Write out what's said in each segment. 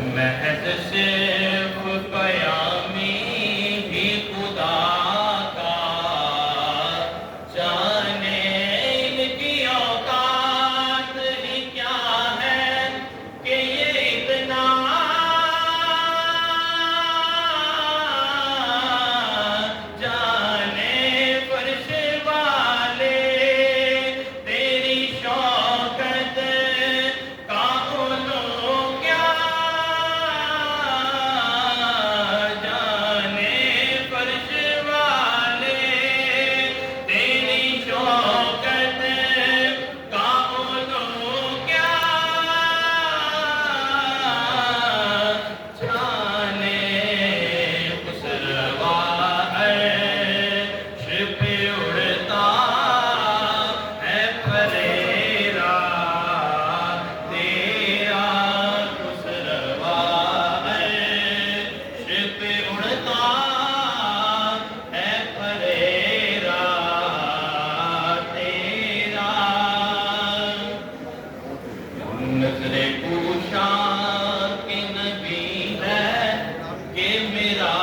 محض صرف پیامی ہی خدا کا جانے ان کی اوقات ہی کیا ہے کہ یہ اتنا جانے فرش والے تیری شوکت کا علو کیا جانے فرش والے تیری شوکت کا علو کیا جانے خسروا عرش پہ اڑتا ہے پریرا تیرا خسروا عرش پہ اڑتا ہے پریرا تیرا نظر پوشا کہ نبی ہے کہ میرا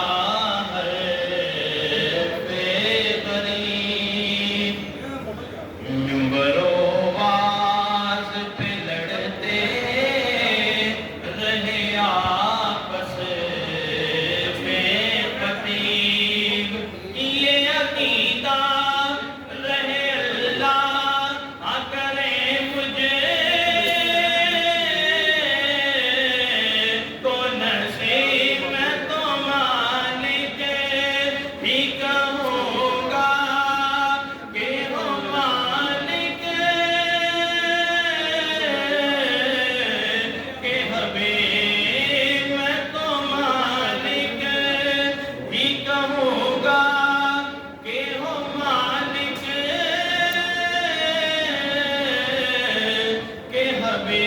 ہر بے غریب منبر و واز پہ لڑتے رہے آپس میں خطیب یہ عقیدہ رہے اللہ کرے مجھے تو نصیب میں تو مالک ہی کہوں گا کہ ہو مالک کہ حبیب میں تو مالک ہی کہوں گا کہ ہو مالک کہ حبیب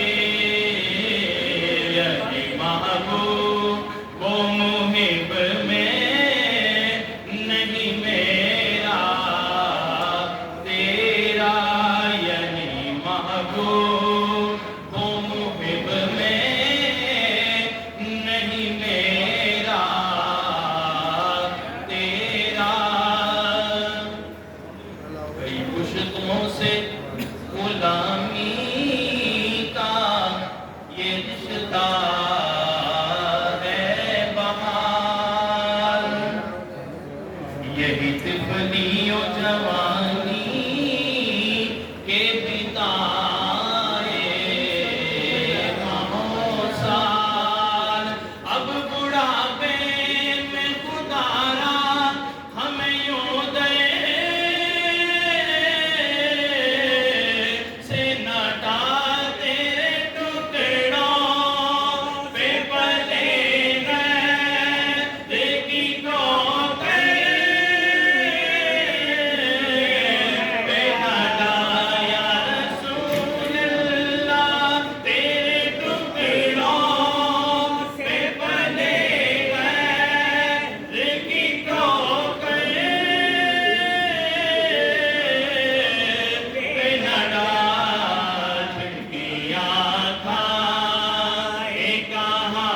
یعنی محبوب وہ محب میں نہیں میرا تیرا یعنی محبوب وہ محب میں نہیں میرا تیرا کئی پشتوں سے غلامی کا یہ رشتہ ہے بحال یہی طفلی و جوانی کے بتائے ماہوں سال اب بڑھاپے میں خدا را ہمیں یوں دے سے نٹا تیرے ٹکڑوں پہ پلے گئے دیکھی ٹوکر پہ نٹا یا رسول اللہ تیرے ٹکڑوں پہ پلے گئے دیکھی ٹوکر پہ نٹا جھٹکیاں کھائے کہاں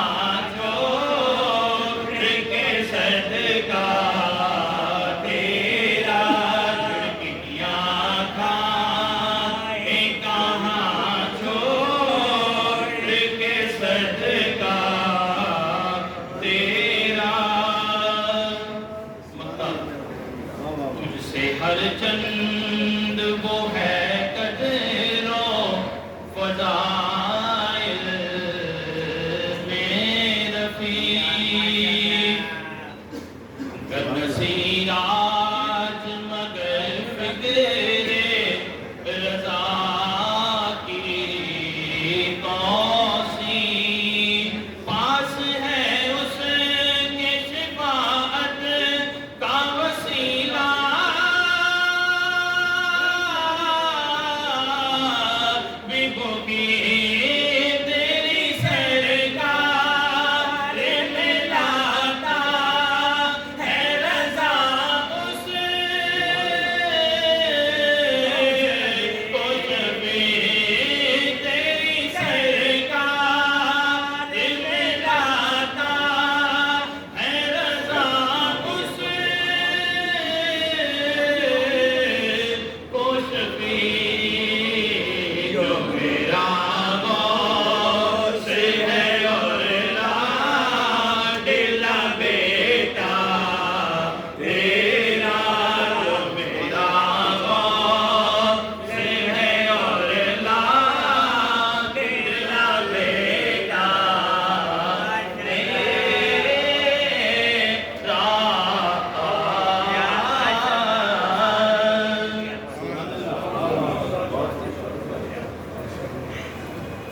چھوڑ کے صدقہ